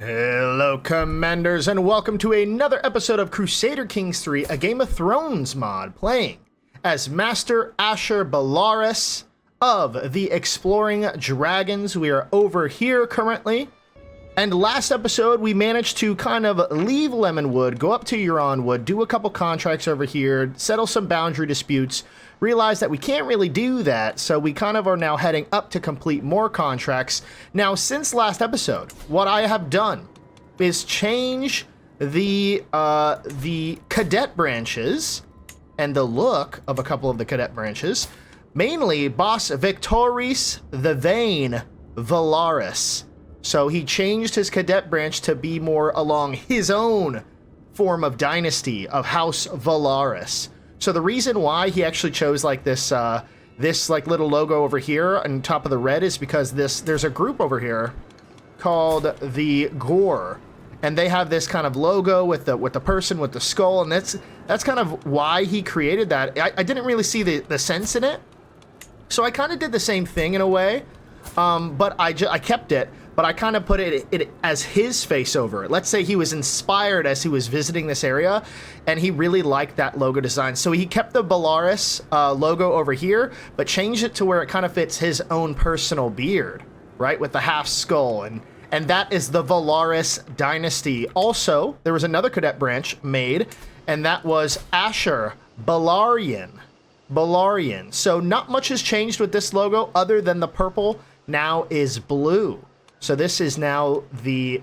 Hello, Commanders, and welcome to another episode of Crusader Kings 3, a Game of Thrones mod, playing as Master Asher Belaerys of the Exploring Dragons. We are over here currently, and last episode we managed to kind of leave Lemonwood, go up to Euronwood, do a couple contracts over here, settle some boundary disputes, realize that we can't really do that, so we kind of are now heading up to complete more contracts. Now, since last episode, what I have done is change the cadet branches and the look of a couple of the cadet branches. Mainly, Boss Victoris the Vain Valaris. So he changed his cadet branch to be more along his own form of dynasty of House Valaris. So the reason why he actually chose like this like little logo over here on top of the red is because there's a group over here called the Gore, and they have this kind of logo with the person with the skull, and that's kind of why he created that. I didn't really see the sense in it, so I kind of did the same thing in a way, but I kept it. But I kind of put it as his face over it. Let's say he was inspired as he was visiting this area, and he really liked that logo design. So he kept the Belaerys logo over here, but changed it to where it kind of fits his own personal beard, right? With the half skull, and that is the Valaris Dynasty. Also, there was another cadet branch made, and that was Asher Belaevion Belaerys. So not much has changed with this logo other than the purple now is blue. So this is now the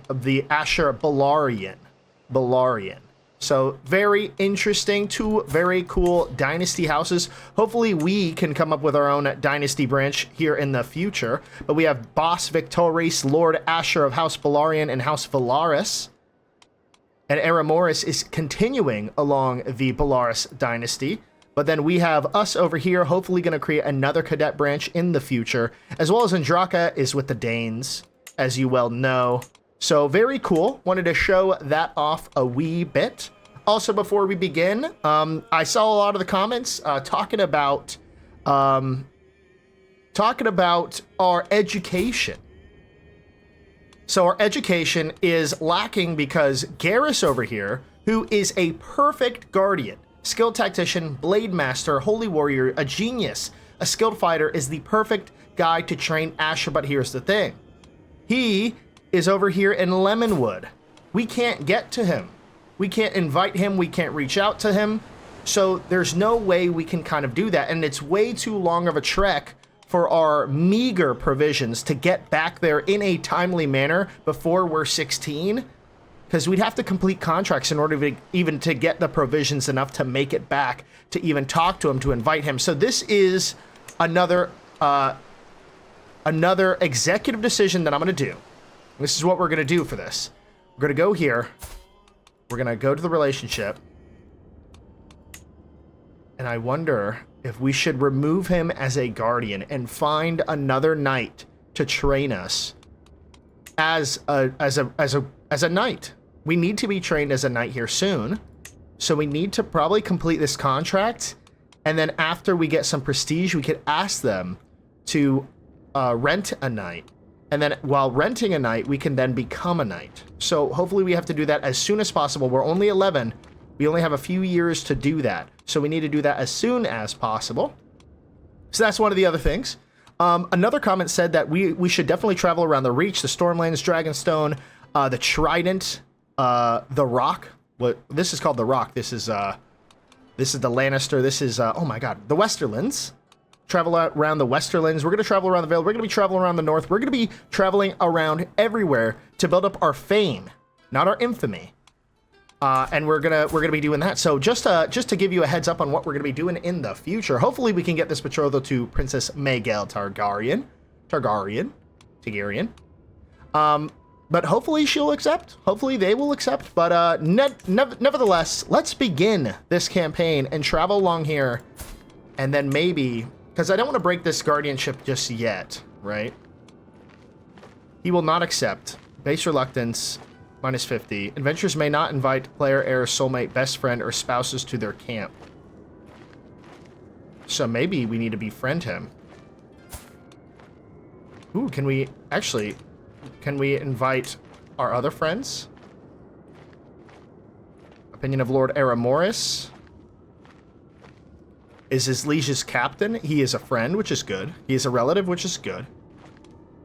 Asher Belaevion. So very interesting, two very cool dynasty houses. Hopefully we can come up with our own dynasty branch here in the future. But we have Boss Victoris, Lord Asher of House Belaevion and House Valaris. And Eramoris is continuing along the Belaerys dynasty. But then we have us over here, hopefully going to create another cadet branch in the future. As well as Andraka is with the Danes, as you well know. So very cool. Wanted to show that off a wee bit. Also, before we begin, I saw a lot of the comments talking about our education. So our education is lacking because Garrus over here, who is a perfect guardian, skilled tactician, blade master, holy warrior, a genius, a skilled fighter, is the perfect guy to train Asher. But here's the thing. He is over here in Lemonwood. We can't get to him. We can't invite him. We can't reach out to him. So there's no way we can kind of do that. And it's way too long of a trek for our meager provisions to get back there in a timely manner before we're 16. Because we'd have to complete contracts in order to even to get the provisions enough to make it back, to even talk to him, to invite him. So this is another executive decision that I'm going to do. This is what we're going to do for this. We're going to go here. We're going to go to the relationship. And I wonder if we should remove him as a guardian and find another knight to train us as a knight. We need to be trained as a knight here soon. So we need to probably complete this contract. And then after we get some prestige, we could ask them to rent a knight, and then while renting a knight, we can then become a knight. So hopefully we have to do that as soon as possible. We're only 11. We only have a few years to do that. So we need to do that as soon as possible. So that's one of the other things. Another comment said that we should definitely travel around the Reach, the Stormlands, Dragonstone, the Trident, the Rock. What this is called the Rock. This is the Lannister. This is oh my god, the Westerlands. Travel around the Westerlands. We're going to travel around the Vale. We're going to be traveling around the North. We're going to be traveling around everywhere to build up our fame, not our infamy. And we're gonna be doing that. So just to give you a heads up on what we're gonna be doing in the future. Hopefully we can get this betrothal to Princess Maegel Targaryen. But hopefully she'll accept. Hopefully they will accept. But nevertheless, let's begin this campaign and travel along here, and then maybe. Because I don't want to break this guardianship just yet, right? He will not accept. Base reluctance, minus 50. Adventurers may not invite player, heir, soulmate, best friend, or spouses to their camp. So maybe we need to befriend him. Ooh, can we invite our other friends. Opinion of Lord Aramoris. Is his liege's captain. He is a friend, which is good. He is a relative, which is good.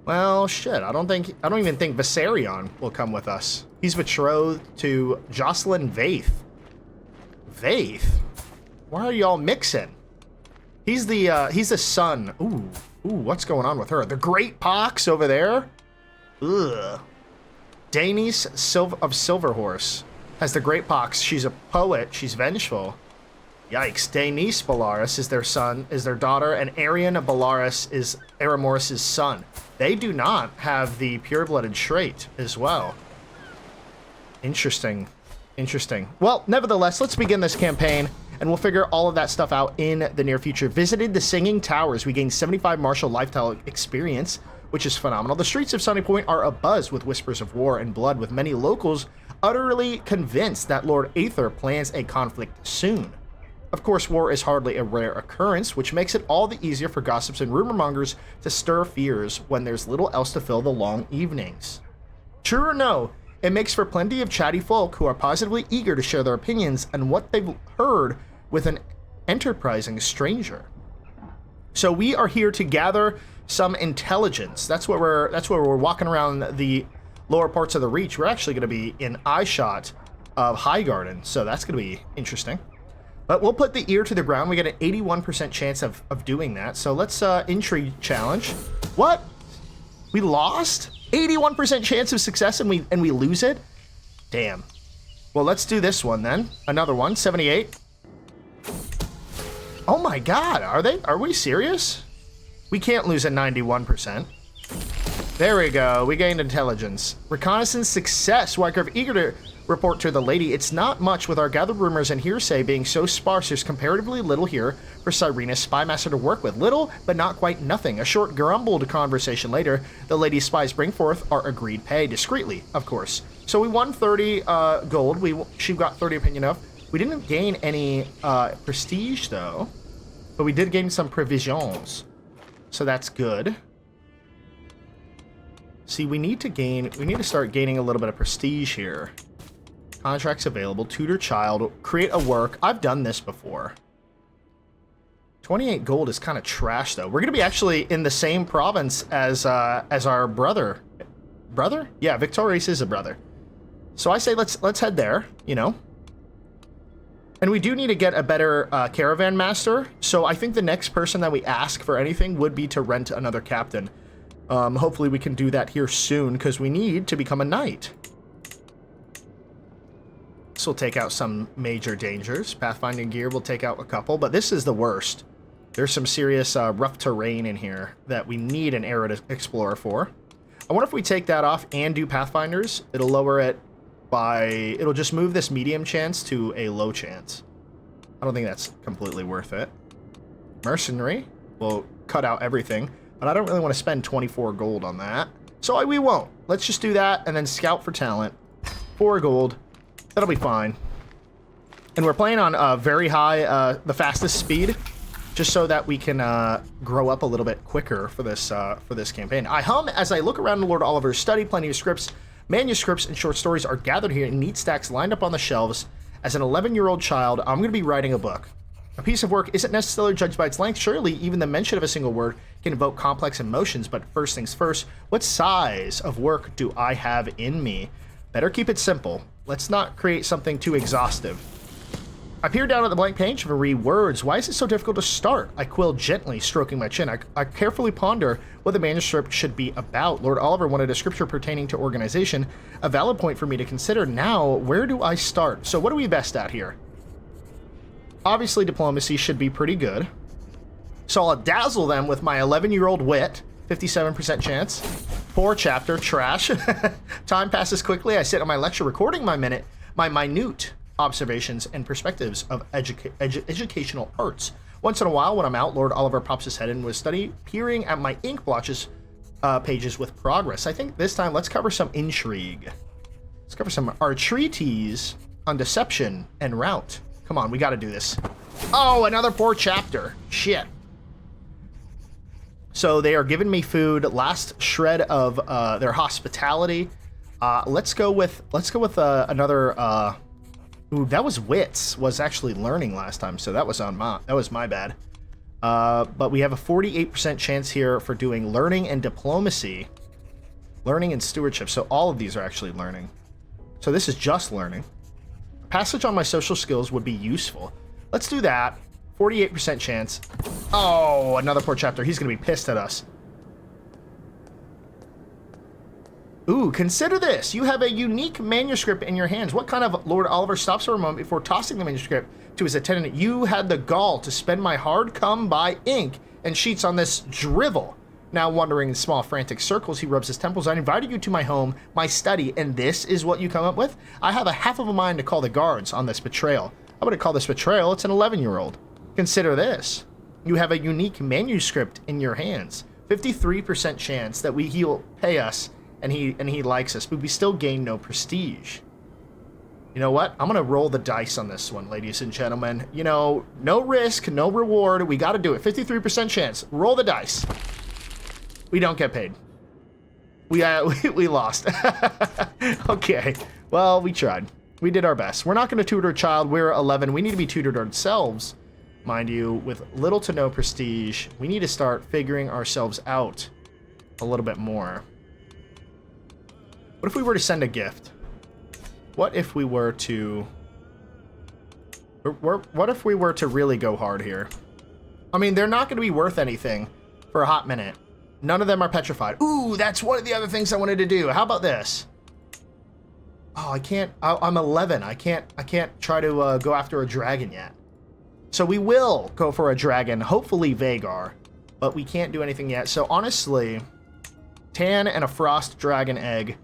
Well, shit, I don't even think Viserion will come with us. He's betrothed to Jocelyn Vaith. Vaith? Why are y'all mixing? He's the son. Ooh, what's going on with her? The Great Pox over there? Ugh. Daenerys of Silverhorse has the Great Pox. She's a poet. She's vengeful. Yikes. Daenerys Belaerys is their son, is their daughter, and Arian Belaerys is Aramoris' son. They do not have the pure-blooded trait as well. Interesting. Interesting. Well, nevertheless, let's begin this campaign, and we'll figure all of that stuff out in the near future. Visited the Singing Towers. We gained 75 martial lifestyle experience, which is phenomenal. The streets of Sunny Point are abuzz with whispers of war and blood, with many locals utterly convinced that Lord Aether plans a conflict soon. Of course, war is hardly a rare occurrence, which makes it all the easier for gossips and rumor mongers to stir fears when there's little else to fill the long evenings. True or no, it makes for plenty of chatty folk who are positively eager to share their opinions and what they've heard with an enterprising stranger. So we are here to gather some intelligence. That's where we're walking around the lower parts of the Reach. We're actually going to be in eyeshot of Highgarden, so that's going to be interesting. But we'll put the ear to the ground. We get an 81% chance of doing that. So let's intrigue challenge. What? We lost? 81% chance of success and we lose it? Damn. Well, let's do this one then. Another one, 78. Oh my god, are we serious? We can't lose at 91%. There we go, we gained intelligence. Reconnaissance success. Wycliffe eager to report to the lady. It's not much, with our gathered rumors and hearsay being so sparse. There's comparatively little here for Cyrena's spymaster to work with. Little, but not quite nothing. A short grumbled conversation later, the lady's spies bring forth our agreed pay, discreetly, of course. So we won 30 gold. She got 30 opinion of. We didn't gain any prestige though, but we did gain some provisions, so that's good. See, we need to start gaining a little bit of prestige here. Contracts available, tutor child, create a work. I've done this before. 28 gold is kind of trash though. We're gonna be actually in the same province as our brother. Brother? Yeah, Victorious is a brother. So I say let's head there, you know. And we do need to get a better caravan master. So I think the next person that we ask for anything would be to rent another captain. Hopefully we can do that here soon, because we need to become a knight. This will take out some major dangers. Pathfinding gear will take out a couple, but this is the worst. There's some serious rough terrain in here that we need an arrow to explore for. I wonder if we take that off and do Pathfinders, it'll lower it by... It'll just move this medium chance to a low chance. I don't think that's completely worth it. Mercenary will cut out everything, but I don't really want to spend 24 gold on that. So we won't. Let's just do that and then scout for talent. 4 gold. That'll be fine. And we're playing on very high, the fastest speed, just so that we can grow up a little bit quicker for this campaign. I hum as I look around Lord Oliver's study. Plenty of scripts, manuscripts, and short stories are gathered here in neat stacks lined up on the shelves. As an 11-year-old child, I'm going to be writing a book. A piece of work isn't necessarily judged by its length. Surely, even the mention of a single word can evoke complex emotions. But first things first, what size of work do I have in me? Better keep it simple. Let's not create something too exhaustive. I peer down at the blank page and read words. Why is it so difficult to start? I quill gently, stroking my chin. I carefully ponder what the manuscript should be about. Lord Oliver wanted a scripture pertaining to organization. A valid point for me to consider. Now, where do I start? So what are we best at here? Obviously, diplomacy should be pretty good. So I'll dazzle them with my 11-year-old wit. 57% chance. Poor chapter, trash. Time passes quickly. I sit on my lecture recording my minute observations and perspectives of educational arts. Once in a while, when I'm out, Lord Oliver pops his head into his study, peering at my ink blotches pages with progress. I think this time, let's cover some intrigue. Let's cover some our treatise on deception and route. Come on, we got to do this. Oh, another poor chapter. Shit. So they are giving me food. Last shred of their hospitality. Let's go with another. Ooh, that was wits. Was actually learning last time, so that was my bad. But we have a 48% chance here for doing learning and diplomacy, learning and stewardship. So all of these are actually learning. So this is just learning. Passage on my social skills would be useful. Let's do that. 48% chance. Oh, another poor chapter. He's gonna be pissed at us. Ooh, consider this. You have a unique manuscript in your hands. What kind of Lord Oliver stops for a moment before tossing the manuscript to his attendant? You had the gall to spend my hard-come-by ink and sheets on this drivel. Now wandering in small frantic circles, he rubs his temples. I invited you to my home, my study, and this is what you come up with? I have a half of a mind to call the guards on this betrayal. I wouldn't call this betrayal. It's an 11-year-old. Consider this. You have a unique manuscript in your hands. 53% chance that he'll pay us and he likes us, but we still gain no prestige. You know what? I'm gonna roll the dice on this one, ladies and gentlemen. You know, no risk, no reward. We gotta do it. 53% chance. Roll the dice. We don't get paid. We lost. Okay. Well, we tried. We did our best. We're not gonna tutor a child. We're 11. We need to be tutored ourselves, mind you, with little to no prestige. We need to start figuring ourselves out a little bit more. What if we were to send a gift? What if we were to... What if we were to really go hard here? I mean, they're not going to be worth anything for a hot minute. None of them are petrified. Ooh, that's one of the other things I wanted to do. How about this? Oh, I can't... I'm 11. I can't try to go after a dragon yet. So we will go for a dragon, hopefully Vhagar. But we can't do anything yet. So honestly, tan and a frost dragon egg...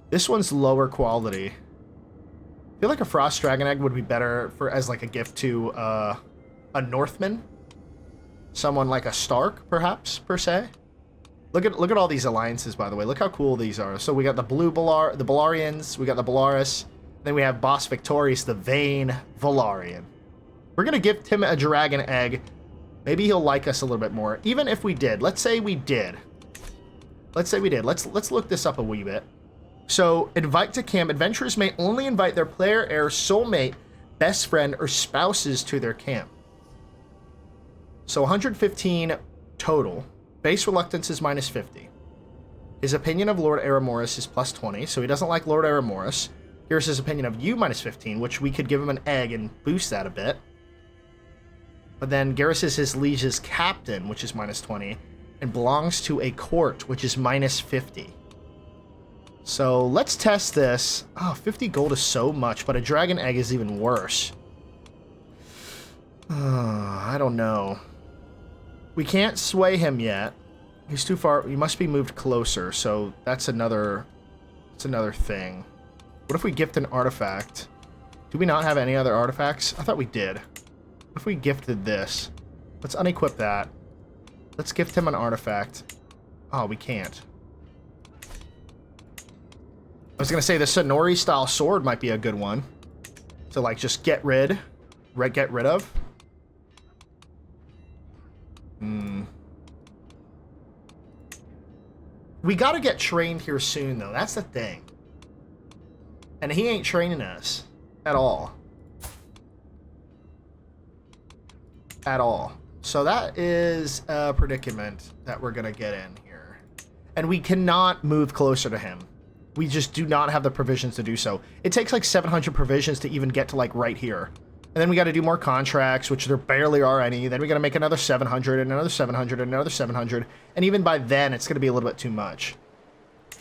This one's lower quality. I feel like a frost dragon egg would be better as like a gift to a Northman. Someone like a Stark, perhaps, per se. Look at all these alliances, by the way. Look how cool these are. So we got the the Belaerians, we got the Belaerys, then we have Boss Victorious, the Vain Valyrian. We're gonna gift him a dragon egg. Maybe he'll like us a little bit more. Even if we did, let's say we did. Let's look this up a wee bit. So, invite to camp. Adventurers may only invite their player, heir, soulmate, best friend, or spouses to their camp. So, 115 total. Base reluctance is minus 50. His opinion of Lord Aramoris is plus 20, so he doesn't like Lord Aramoris. Here's his opinion of you, minus 15, which we could give him an egg and boost that a bit. But then Garrus is his liege's captain, which is minus 20, and belongs to a court, which is minus 50. So let's test this. Oh, 50 gold is so much, but a dragon egg is even worse. I don't know. We can't sway him yet. He's too far. He must be moved closer, so that's another thing. What if we gift an artifact? Do we not have any other artifacts? I thought we did. What if we gifted this? Let's unequip that. Let's gift him an artifact. Oh, we can't. I was gonna say the Sonori style sword might be a good one to like just get rid of. We gotta get trained here soon though. That's the thing. And he ain't training us at all. At all. So that is a predicament that we're gonna get in here. And we cannot move closer to him. We just do not have the provisions to do so. It takes like 700 provisions to even get to like right here. And then we got to do more contracts, which there barely are any. Then we got to make another 700 and another 700 and another 700. And even by then, it's going to be a little bit too much.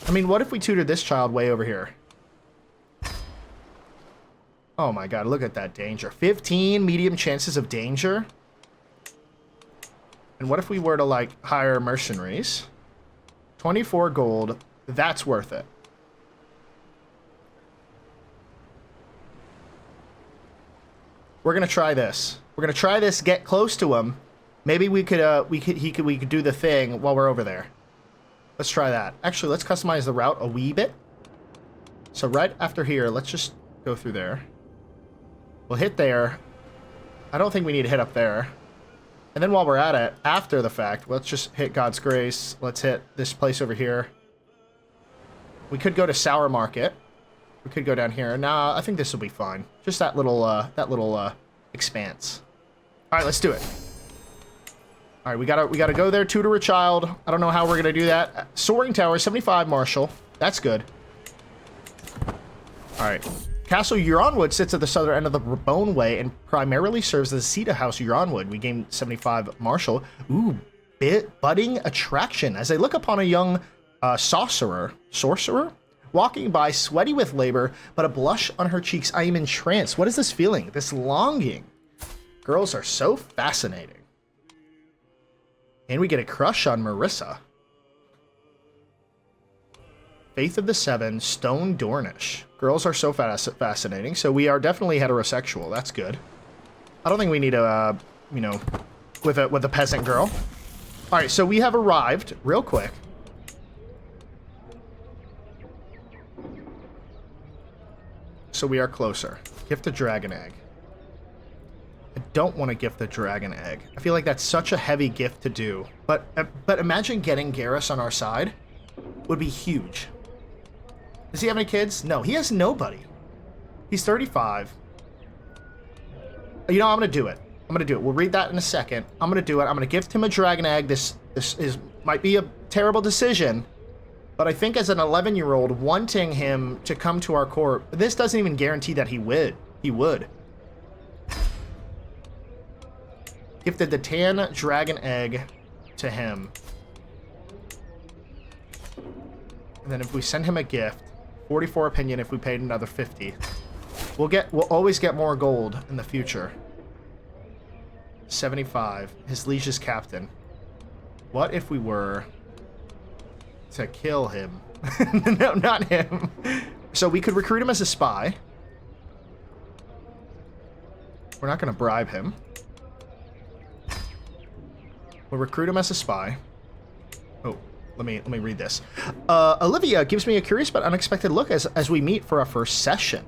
I mean, what if we tutored this child way over here? Oh my god, look at that danger. 15 medium chances of danger. And what if we were to like hire mercenaries? 24 gold. That's worth it. We're gonna try this. We're gonna try this. Get close to him. Maybe we could do the thing while we're over there. Let's try that. Actually, let's customize the route a wee bit. So right after here, let's just go through there. We'll hit there. I don't think we need to hit up there. And then while we're at it, after the fact, let's just hit God's Grace. Let's hit this place over here. We could go to Sour Market. We could go down here. Nah, I think this will be fine. Just that little expanse. All right, let's do it. All right, we gotta go there. Tutor a child. I don't know how we're gonna do that. Soaring Tower, 75 Marshal. That's good. All right. Castle Euronwood sits at the southern end of the Boneway and primarily serves as the seat of House Euronwood. We gained 75 Marshal. Ooh, budding attraction. As I look upon a young sorcerer, walking by, sweaty with labor, but a blush on her cheeks, I am entranced. What is this feeling? This longing. Girls are so fascinating. And we get a crush on Marissa. Faith of the Seven, Stone Dornish. Girls are so fascinating, so we are definitely heterosexual. That's good. I don't think we need a, you know, with a peasant girl. All right, so we have arrived real quick. So we are closer. Gift a dragon egg. I don't want to gift the dragon egg. I feel like that's such a heavy gift to do. But imagine getting Garrus on our side. Would be huge. Does he have any kids? No, he has nobody. He's 35. You know, I'm going to do it. I'm going to do it. We'll read that in a second. I'm going to do it. I'm going to gift him a dragon egg. This might be a terrible decision. But I think as an 11-year-old, wanting him to come to our court, this doesn't even guarantee that he would. Gifted the tan dragon egg to him. And then if we send him a gift, 44 opinion if we paid another 50. We'll always get more gold in the future. 75. His liege's captain. What if we were to kill him? No, not him. So we could recruit him as a spy. We're not going to bribe him. We'll recruit him as a spy. Oh, let me read this. Olivia gives me a curious but unexpected look as we meet for our first session.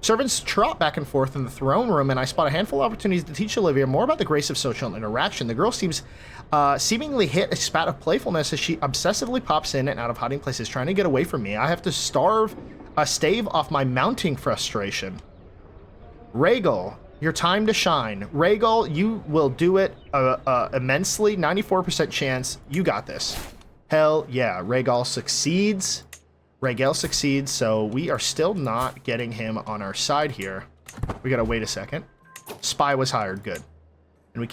Servants trot back and forth in the throne room, and I spot a handful of opportunities to teach Olivia more about the grace of social interaction. The girl seems seemingly hit a spat of playfulness as she obsessively pops in and out of hiding places, trying to get away from me. I have to stave off my mounting frustration. Rhaegal, your time to shine. Rhaegal, you will do it immensely. 94% chance. You got this. Hell yeah. Rhaegal succeeds. So we are still not getting him on our side here. We gotta wait a second. Spy was hired. Good. And we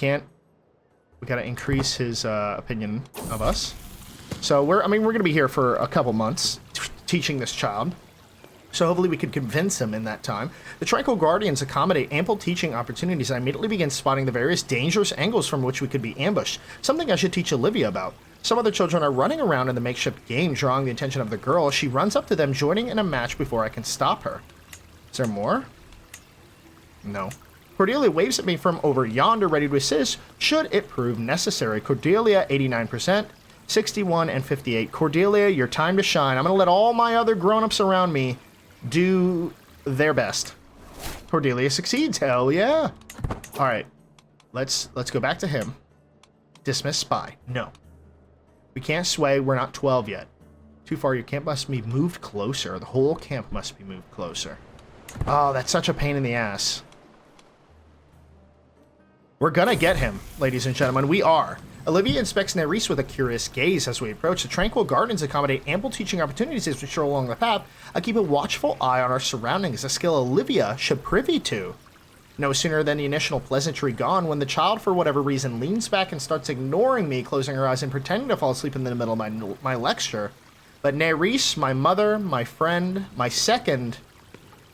gotta increase his opinion of us. So we're gonna be here for a couple months teaching this child. So hopefully we could convince him in that time. The Tranquil Guardians accommodate ample teaching opportunities, and I immediately begin spotting the various dangerous angles from which we could be ambushed. Something I should teach Olivia about. Some other children are running around in the makeshift game, drawing the attention of the girl. She runs up to them, joining in a match before I can stop her. Is there more? No. Cordelia waves at me from over yonder, ready to assist, should it prove necessary. Cordelia, 89%, 61 and 58. Cordelia, your time to shine. I'm going to let all my other grown-ups around me do their best. Cordelia succeeds. Hell yeah. All right. Let's go back to him. Dismiss spy. No. We can't sway. We're not 12 yet. Too far. Your camp must be moved closer. The whole camp must be moved closer. Oh, that's such a pain in the ass. We're gonna get him, ladies and gentlemen. We are. Olivia inspects Nerys with a curious gaze as we approach. The Tranquil Gardens accommodate ample teaching opportunities as we stroll along the path. I keep a watchful eye on our surroundings, a skill Olivia should privy to. No sooner than the initial pleasantry gone when the child, for whatever reason, leans back and starts ignoring me, closing her eyes and pretending to fall asleep in the middle of my lecture. But Nerys, my mother, my friend, my second,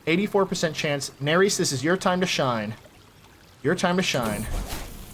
84% chance. Nerys, this is your time to shine. Your time to shine.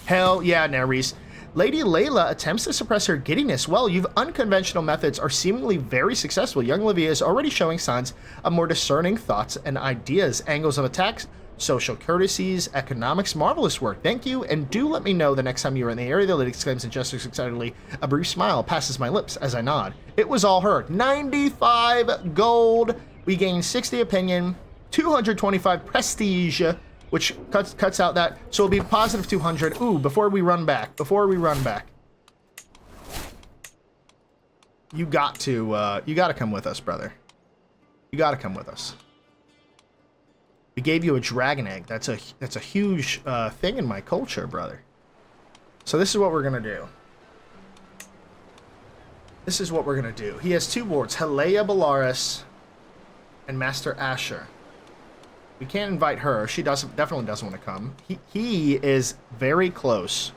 Hell yeah, Nerys. Lady Layla attempts to suppress her giddiness. Well, you've unconventional methods are seemingly very successful. Young Olivia is already showing signs of more discerning thoughts and ideas. Angles of attacks, social courtesies, economics, marvelous work. Thank you, and do let me know the next time you are in the area. The lady exclaims and gestures excitedly. A brief smile passes my lips as I nod. It was all her. 95 gold. We gain 60 opinion, 225 prestige, which cuts out that, so it'll be positive 200. Ooh, before we run back. You got to come with us, brother. You gotta come with us. We gave you a dragon egg. That's a huge thing in my culture, brother. So this is what we're gonna do. This is what we're gonna do. He has two boards, Belaevion Belaerys and Master Asher. We can't invite her. She definitely doesn't want to come. He is very close.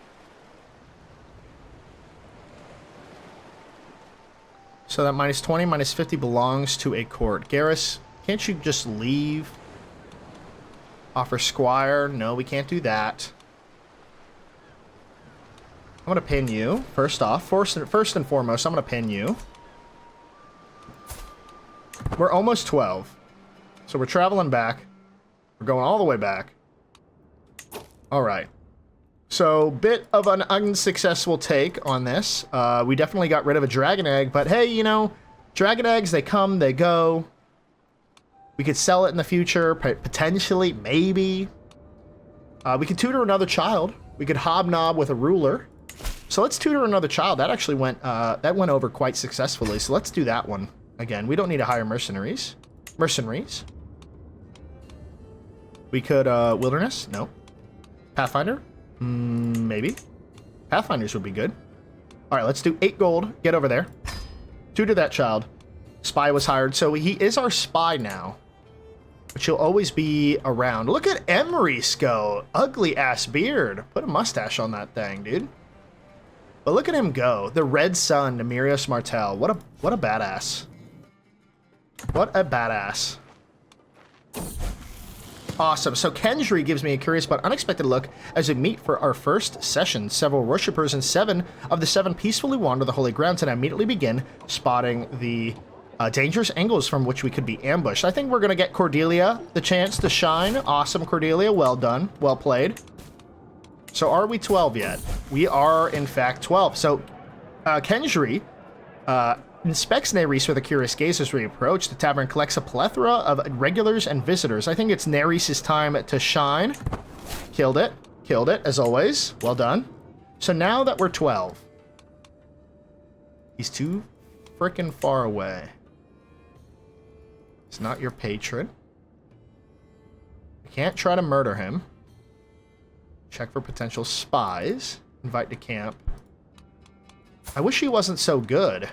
So that minus 20, minus 50 belongs to a court. Garrus, can't you just leave? Offer Squire. No, we can't do that. I'm going to pin you. First off, first and foremost, I'm going to pin you. We're almost 12. So we're traveling back. We're going all the way back. All right. So, bit of an unsuccessful take on this. We definitely got rid of a dragon egg, but hey, you know, dragon eggs, they come, they go. We could sell it in the future, potentially, maybe. We could tutor another child. We could hobnob with a ruler. So let's tutor another child. That actually went over quite successfully. So let's do that one again. We don't need to hire mercenaries. We could, wilderness? No. Pathfinder? Maybe. Pathfinders would be good. All right, let's do 8 gold. Get over there. Tutor that child. Spy was hired. So he is our spy now. But she'll always be around. Look at Emrys go. Ugly ass beard. Put a mustache on that thing, dude. But look at him go. The Red Sun, Nemirios Martell. What a badass. What a badass. Awesome. So Kendry gives me a curious but unexpected look as we meet for our first session. Several worshippers and 7 of the 7 peacefully wander the holy grounds and immediately begin spotting the dangerous angles from which we could be ambushed. I think we're going to get Cordelia the chance to shine. Awesome, Cordelia. Well done. Well played. So are we 12 yet? We are, in fact, 12. So Kendry inspects Nerys with a curious gaze as we approach. The tavern collects a plethora of regulars and visitors. I think it's Nerys' time to shine. Killed it. Killed it, as always. Well done. So now that we're 12. He's too frickin' far away. He's not your patron. We can't try to murder him. Check for potential spies. Invite to camp. I wish he wasn't so good.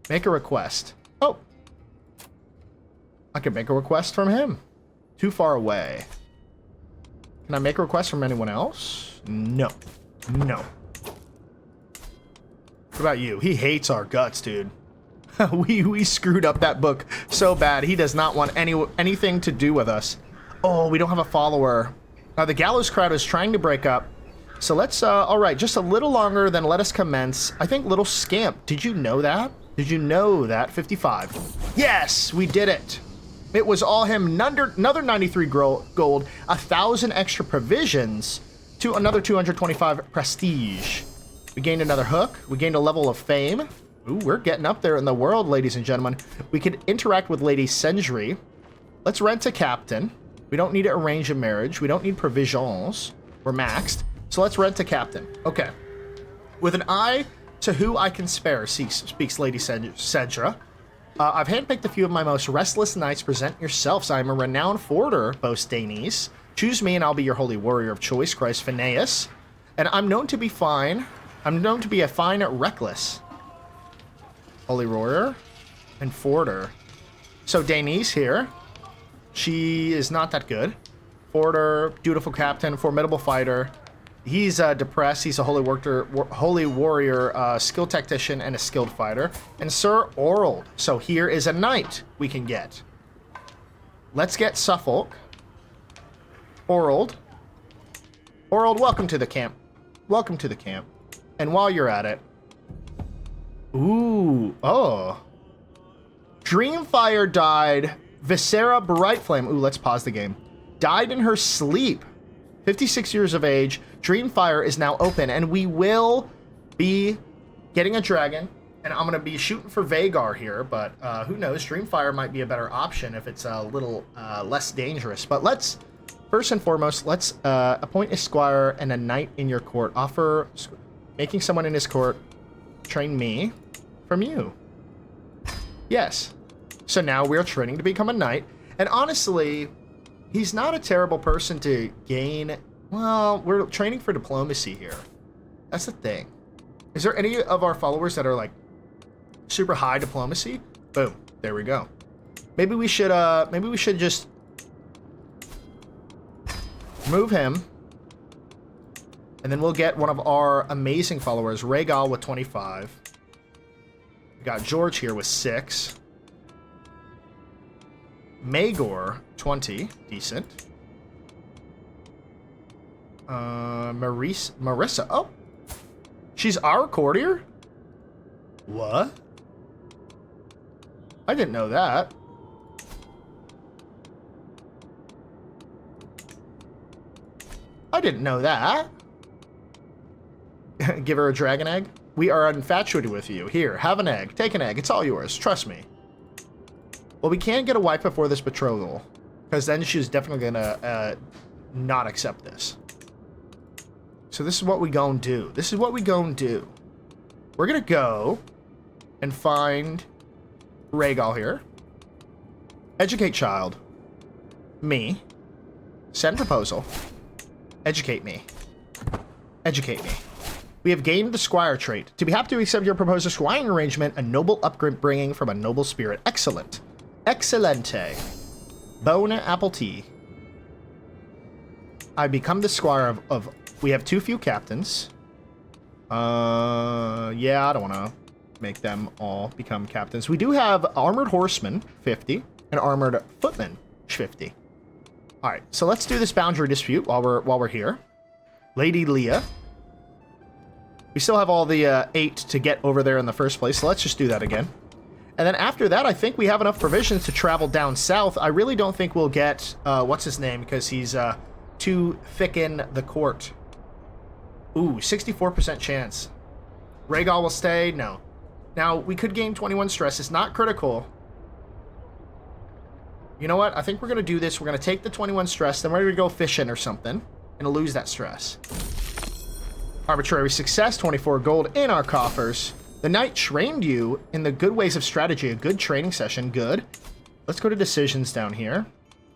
Make a request. Oh. I can make a request from him. Too far away. Can I make a request from anyone else? No. No. What about you? He hates our guts, dude. we screwed up that book so bad. He does not want anything to do with us. Oh, we don't have a follower. The gallows crowd is trying to break up. So let's, all right, just a little longer, then let us commence. I think little scamp. Did you know that? Did you know that? 55. Yes, we did it. It was all him. Another 93 gold, 1,000 extra provisions to another 225 prestige. We gained another hook. We gained a level of fame. Ooh, we're getting up there in the world, ladies and gentlemen. We could interact with Lady Sendry. Let's rent a captain. We don't need to arrange a marriage. We don't need provisions. We're maxed. So let's rent a captain. Okay. With an eye to who I can spare, speaks Lady Cedra. I've handpicked a few of my most restless knights. Present yourselves. I am a renowned forwarder, boasts Danes. Choose me and I'll be your holy warrior of choice, Christ Phineas. And I'm known to be fine. I'm known to be a fine reckless. Holy warrior and forwarder. So Danes here. She is not that good. Forwarder, dutiful captain, formidable fighter. He's depressed. He's a holy warrior, skilled tactician, and a skilled fighter. And Sir Orald. So here is a knight we can get. Let's get Suffolk. Orald. Orald, welcome to the camp. Welcome to the camp. And while you're at it... Ooh. Oh. Dreamfire died. Viscera Brightflame. Ooh, let's pause the game. Died in her sleep. 56 years of age. Dreamfire is now open, and we will be getting a dragon. And I'm going to be shooting for Vagar here, but who knows? Dreamfire might be a better option if it's a little less dangerous. But let's, first and foremost, let's appoint a squire and a knight in your court. Offer making someone in his court train me from you. Yes. So now we're training to become a knight. And honestly, he's not a terrible person to gain. Well, we're training for diplomacy here. That's the thing. Is there any of our followers that are like super high diplomacy? Boom. There we go. Maybe we should just move him. And then we'll get one of our amazing followers, Rhaegal with 25. We got George here with 6. Maegor, 20. Decent. Marissa. Oh. She's our courtier? What? I didn't know that. I didn't know that. Give her a dragon egg. We are infatuated with you. Here, have an egg. Take an egg. It's all yours. Trust me. Well, we can't get a wife before this betrothal, because then she's definitely gonna not accept this. So this is what we gonna do. This is what we gonna do. We're gonna go and find Rhaegal here. Educate child. Me. Send proposal. Educate me. Educate me. We have gained the Squire trait. To be happy to accept your proposed squiring arrangement, a noble upbringing from a noble spirit. Excellent. Excellente. Bone apple tea. I become the Squire of we have too few captains. Yeah, I don't want to make them all become captains. We do have armored horsemen, 50, and armored footmen, 50. All right, so let's do this boundary dispute while we're here. Lady Leah. We still have all the 8 to get over there in the first place, so let's just do that again. And then after that, I think we have enough provisions to travel down south. I really don't think we'll get, what's his name, because he's too thick in the court. Ooh, 64% chance. Rhaegal will stay? No. Now, we could gain 21 stress. It's not critical. You know what? I think we're going to do this. We're going to take the 21 stress, then we're going to go fishing or something, and lose that stress. Arbitrary success, 24 gold in our coffers. The knight trained you in the good ways of strategy. A good training session. Good. Let's go to decisions down here.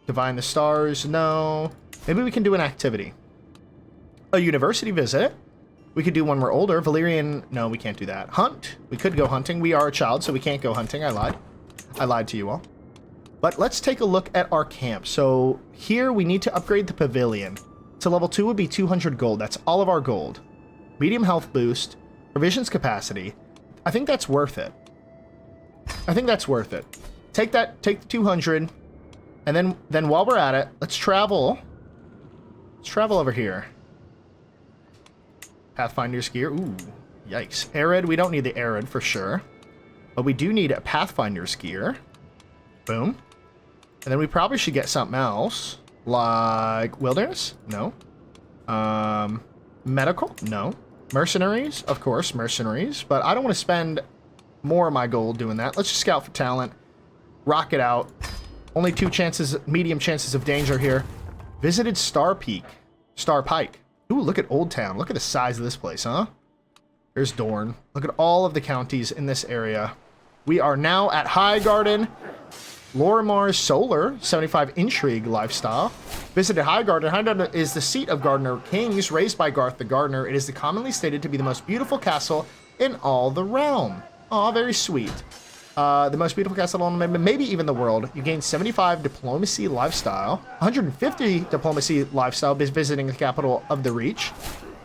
Divine the stars. No. Maybe we can do an activity. A university visit. We could do when we're older. Valyrian. No, we can't do that. Hunt. We could go hunting. We are a child, so we can't go hunting. I lied. I lied to you all. But let's take a look at our camp. So here we need to upgrade the pavilion. To level 2 would be 200 gold. That's all of our gold. Medium health boost. Provisions capacity. I think that's worth it. I think that's worth it. Take that. Take the 200. And then while we're at it, let's travel. Let's travel over here. Pathfinder's gear. Ooh, yikes. Arid. We don't need the Arid for sure. But we do need a Pathfinder's gear. Boom. And then we probably should get something else. Like wilderness? No. Medical? No. Mercenaries? Of course, mercenaries. But I don't want to spend more of my gold doing that. Let's just scout for talent. Rock it out. Only 2 chances, medium chances of danger here. Visited Star Peak. Star Pike. Ooh, look at Old Town. Look at the size of this place, huh? There's Dorne. Look at all of the counties in this area. We are now at Highgarden. Lorimar's Solar, 75 Intrigue lifestyle. Visited Highgarden. Highgarden is the seat of Gardener Kings, raised by Garth the Gardener. It is commonly stated to be the most beautiful castle in all the realm. Aw, very sweet. The most beautiful castle on maybe even the world. You gain 75 diplomacy lifestyle, 150 diplomacy lifestyle visiting the capital of the Reach,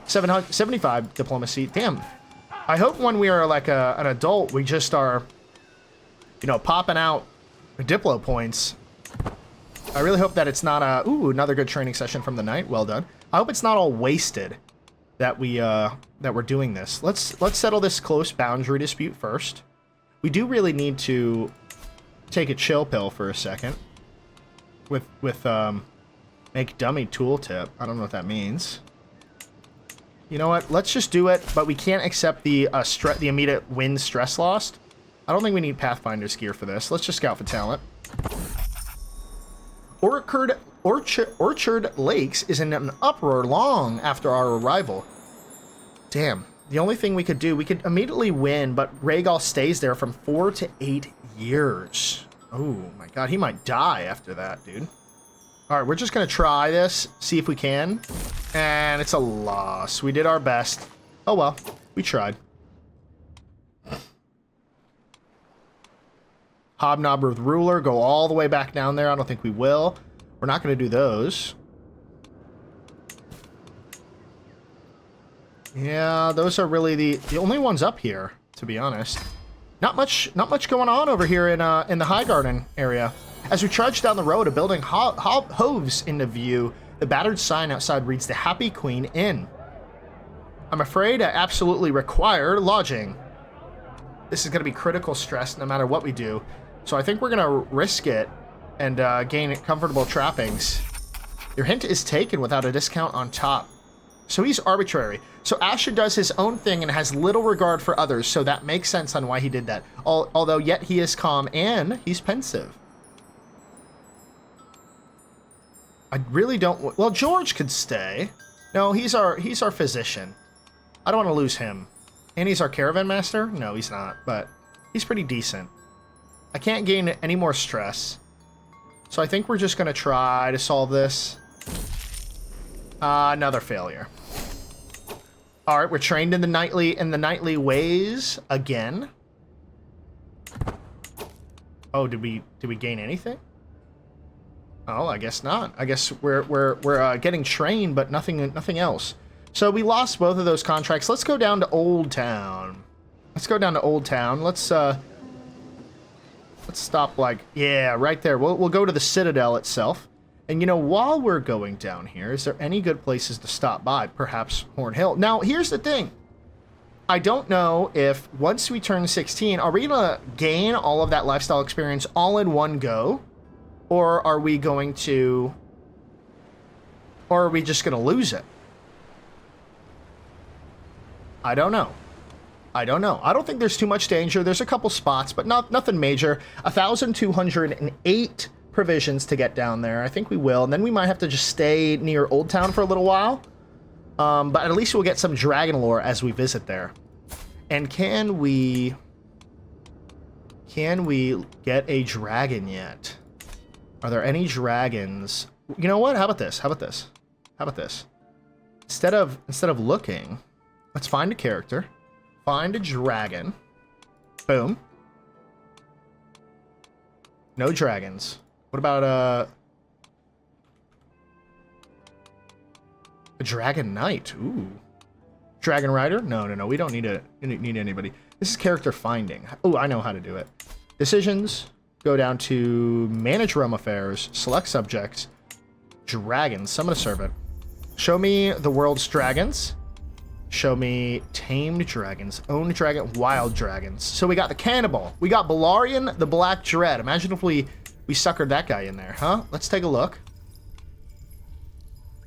75 diplomacy. Damn. I hope when we are like an adult, we just are, you know, popping out Diplo points. I really hope that it's not a... Ooh, another good training session from the knight. Well done. I hope it's not all wasted that we're doing this. Let's settle this close boundary dispute first. We do really need to take a chill pill for a second. With make dummy tooltip. I don't know what that means. You know what? Let's just do it, but we can't accept the immediate win stress lost. I don't think we need Pathfinder's gear for this. Let's just scout for talent. Orchard Lakes is in an uproar long after our arrival. Damn. The only thing we could immediately win, but Rhaegal stays there from 4 to 8 years. Oh my god, he might die after that, dude. Alright, we're just gonna try this, see if we can. And it's a loss. We did our best. Oh well, we tried. Hobnob with ruler, go all the way back down there. I don't think we will. We're not gonna do those. Yeah, those are really the only ones up here, to be honest. Not much going on over here in the Highgarden area. As we trudge down the road, a building hoves into view. The battered sign outside reads, "The Happy Queen Inn." I'm afraid I absolutely require lodging. This is going to be critical stress no matter what we do. So I think we're going to risk it and gain comfortable trappings. Your hint is taken without a discount on top. So he's arbitrary. So Asher does his own thing and has little regard for others, so that makes sense on why he did that. Although yet he is calm and he's pensive. I really don't... Well, George could stay. No, he's our physician. I don't want to lose him. And he's our caravan master? No, he's not, but he's pretty decent. I can't gain any more stress. So I think we're just going to try to solve this. Another failure. All right, we're trained in the nightly ways again. Oh, did we gain anything? Oh, I guess not. I guess we're getting trained, but nothing else. So we lost both of those contracts. Let's go down to Old Town. Let's go down to Old Town. Let's stop like, yeah, right there. We'll go to the Citadel itself. And, you know, while we're going down here, is there any good places to stop by? Perhaps Horn Hill. Now, here's the thing. I don't know if once we turn 16, are we going to gain all of that lifestyle experience all in one go? Or are we going to... Or are we just going to lose it? I don't know. I don't know. I don't think there's too much danger. There's a couple spots, but nothing major. 1,208... provisions to get down there. I think we will, and then we might have to just stay near Old Town for a little while. But at least we'll get some dragon lore as we visit there. And can we get a dragon yet? Are there any dragons? You know what? How about this? How about this? How about this? Instead of looking, let's find a character, find a dragon. Boom. No dragons. What about a Dragon Knight? Ooh. Dragon Rider? No. We don't need anybody. This is character finding. Oh, I know how to do it. Decisions. Go down to Manage Realm Affairs. Select Subjects. Dragons. Summon a Servant. Show me the world's dragons. Show me tamed dragons. Owned dragon. Wild dragons. So we got the Cannibal. We got Belaevion the Black Dread. Imagine if we suckered that guy in there, huh? Let's take a look.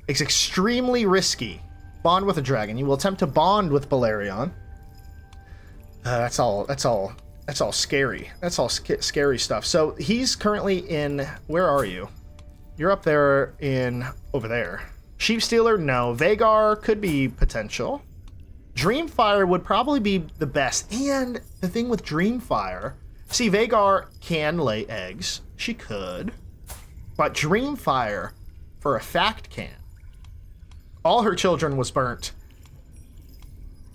It's extremely risky. Bond with a dragon. You will attempt to bond with Belaevion. That's all scary. That's all scary stuff. So he's currently in... Where are you? You're up there in... Over there. Sheepstealer? No. Vhagar could be potential. Dreamfire would probably be the best. And the thing with Dreamfire... See, Vhagar can lay eggs. She could. But Dreamfire, for a fact, can. All her children was burnt.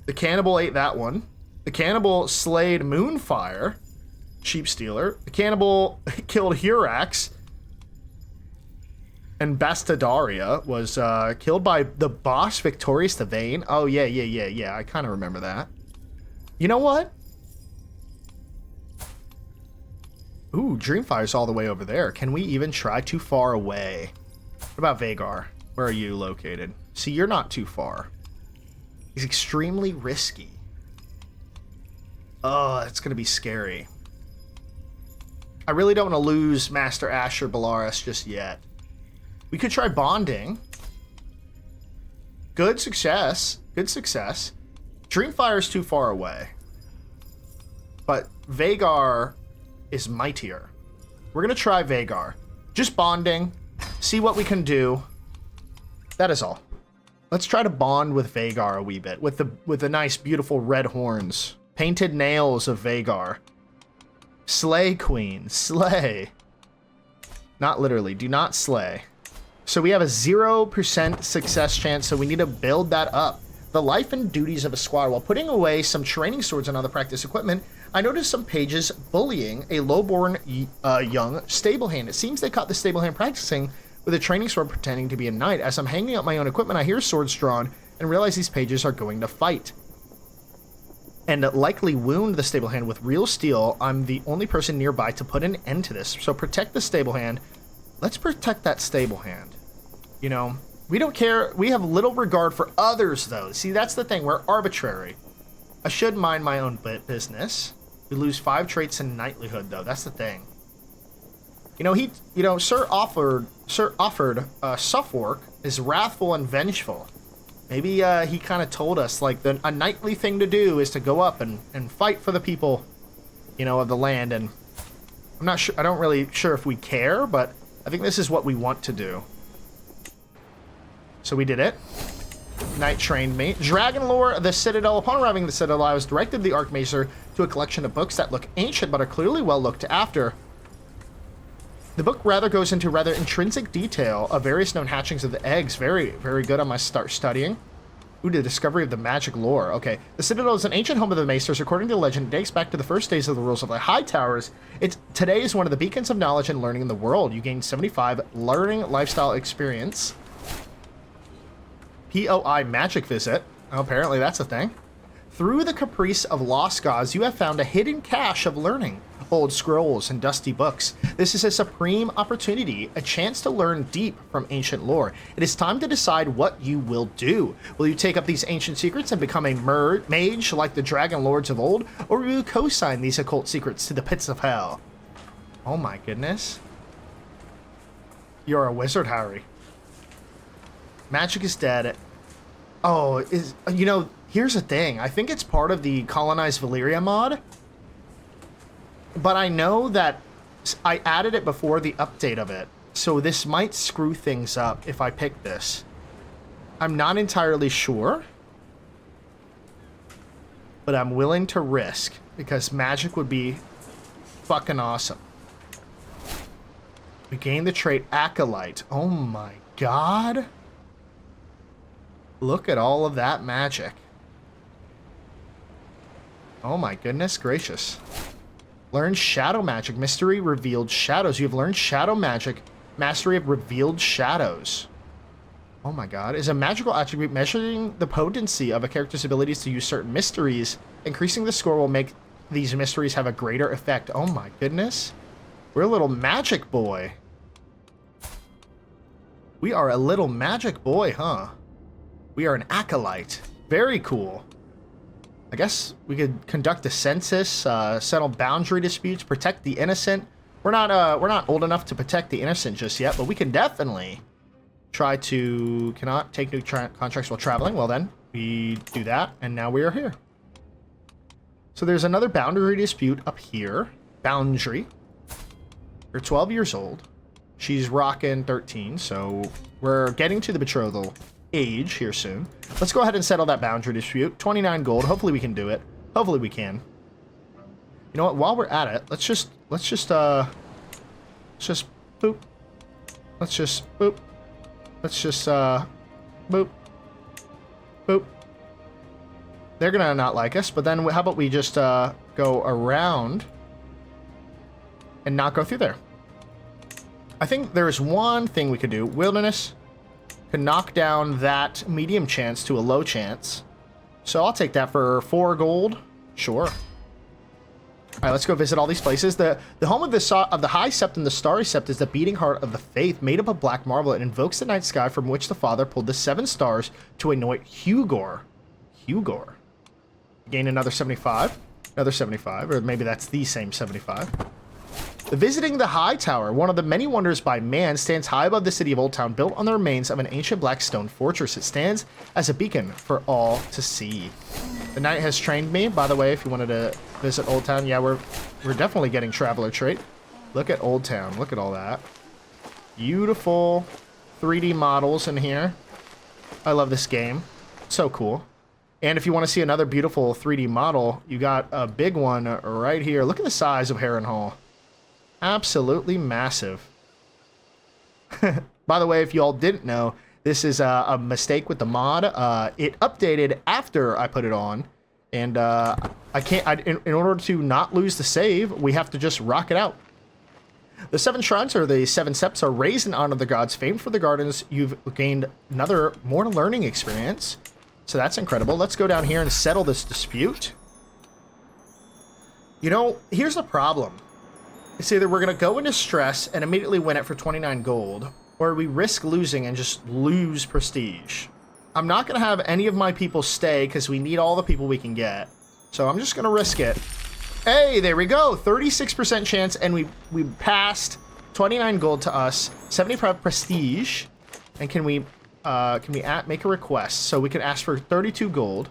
The cannibal ate that one. The cannibal slayed Moonfire, Sheepstealer. The cannibal killed Hurax. And Bastidaria was killed by the boss, Victorious the Vain. Oh, yeah. I kind of remember that. You know what? Ooh, Dreamfire's all the way over there. Can we even try too far away? What about Vhagar? Where are you located? See, you're not too far. He's extremely risky. Oh, it's going to be scary. I really don't want to lose Master Asher Belaerys just yet. We could try bonding. Good success. Good success. Dreamfire's too far away. But Vhagar... is mightier. We're gonna try Vhagar. Just bonding. See what we can do. That is all. Let's try to bond with Vhagar a wee bit. With the nice, beautiful red horns. Painted nails of Vhagar. Slay, queen. Slay. Not literally. Do not slay. So we have a 0% success chance, so we need to build that up. The life and duties of a squire. While putting away some training swords and other practice equipment, I noticed some pages bullying a lowborn young stablehand. It seems they caught the stablehand practicing with a training sword pretending to be a knight. As I'm hanging up my own equipment, I hear swords drawn and realize these pages are going to fight and likely wound the stablehand with real steel. I'm the only person nearby to put an end to this. So protect the stablehand. Let's protect that stablehand. You know, we don't care. We have little regard for others, though. See, that's the thing. We're arbitrary. I should mind my own business. We lose 5 traits in knightlyhood, though. That's the thing. Sir offered Suffolk is wrathful and vengeful. Maybe he kind of told us, like, a knightly thing to do is to go up and fight for the people, of the land. And I'm not sure. I don't really sure if we care, but I think this is what we want to do. So we did it. Knight trained me. Dragon lore, the Citadel. Upon arriving at the Citadel, I was directed the Archmaester to a collection of books that look ancient but are clearly well looked after. The book rather goes into rather intrinsic detail of various known hatchings of the eggs. Very, very good. I must start studying. Ooh, the discovery of the magic lore. Okay. The Citadel is an ancient home of the Maesters. According to legend, it dates back to the first days of the rules of the High Towers. Today is one of the beacons of knowledge and learning in the world. You gain 75 learning lifestyle experience. POI magic visit. Oh, apparently that's a thing. Through the caprice of lost gods, you have found a hidden cache of learning. Old scrolls and dusty books. This is a supreme opportunity, a chance to learn deep from ancient lore. It is time to decide what you will do. Will you take up these ancient secrets and become a mage like the dragon lords of old, or will you co-sign these occult secrets to the pits of hell? Oh my goodness. You're a wizard, Harry. Magic is dead. Oh, here's the thing. I think it's part of the Colonize Valyria mod. But I know that I added it before the update of it. So this might screw things up if I pick this. I'm not entirely sure. But I'm willing to risk. Because magic would be fucking awesome. We gain the trait Acolyte. Oh my god. Look at all of that magic. Oh my goodness gracious. Learn Shadow Magic. Mystery Revealed Shadows. You have learned Shadow Magic. Mastery of Revealed Shadows. Oh my god. Is a magical attribute measuring the potency of a character's abilities to use certain mysteries. Increasing the score will make these mysteries have a greater effect. Oh my goodness. We're a little magic boy. We are a little magic boy, huh? We are an acolyte. Very cool. I guess we could conduct a census, settle boundary disputes, protect the innocent. We're not old enough to protect the innocent just yet, but we can definitely try to. Cannot take new contracts while traveling. Well then, we do that, and now we are here. So there's another boundary dispute up here. Boundary. You're 12 years old. She's rocking 13, so we're getting to the betrothal age here soon. Let's go ahead and settle that boundary dispute. 29 gold. Hopefully we can do it. Hopefully we can. You know what? While we're at it, let's just boop. Let's just boop. Let's just boop. Boop. They're gonna not like us, but then how about we just go around and not go through there? I think there's one thing we could do. Wilderness could knock down that medium chance to a low chance. So I'll take that for 4 gold. Sure. All right, let's go visit all these places. The home of the High Sept and the Starry Sept is the beating heart of the faith, made up of black marble. It invokes the night sky from which the Father pulled the 7 stars to anoint Hugor. Hugor. Gain another 75. Another 75, or maybe that's the same 75. Visiting the High Tower, one of the many wonders by man, stands high above the city of Old Town, built on the remains of an ancient black stone fortress. It stands as a beacon for all to see. The knight has trained me, by the way, if you wanted to visit Old Town. Yeah, we're definitely getting traveler trait. Look at Old Town. Look at all that. Beautiful 3D models in here. I love this game. So cool. And if you want to see another beautiful 3D model, you got a big one right here. Look at the size of Harrenhal. Absolutely massive. By the way, if you all didn't know, this is a mistake with the mod. It updated after I put it on. And in order to not lose the save, we have to just rock it out. The 7 shrines, or the 7 steps, are raised in honor of the gods famed for the gardens. You've gained more learning experience. So that's incredible. Let's go down here and settle this dispute. You know, here's the problem. It's either we're going to go into stress and immediately win it for 29 gold, or we risk losing and just lose prestige. I'm not going to have any of my people stay because we need all the people we can get. So I'm just going to risk it. Hey, there we go. 36% chance, and we passed 29 gold to us, 75 prestige. And can we make a request? So we could ask for 32 gold.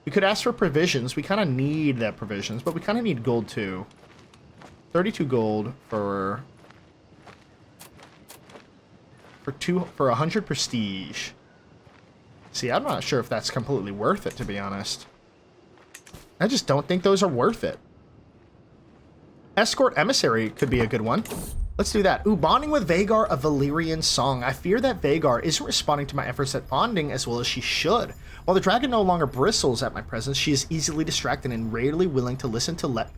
We could ask for provisions. We kind of need that provisions, but we kind of need gold too. 32 gold for 100 prestige. See, I'm not sure if that's completely worth it, to be honest. I just don't think those are worth it. Escort Emissary could be a good one. Let's do that. Ooh, bonding with Vhagar, a Valyrian song. I fear that Vhagar isn't responding to my efforts at bonding as well as she should. While the dragon no longer bristles at my presence, she is easily distracted and rarely willing to listen to let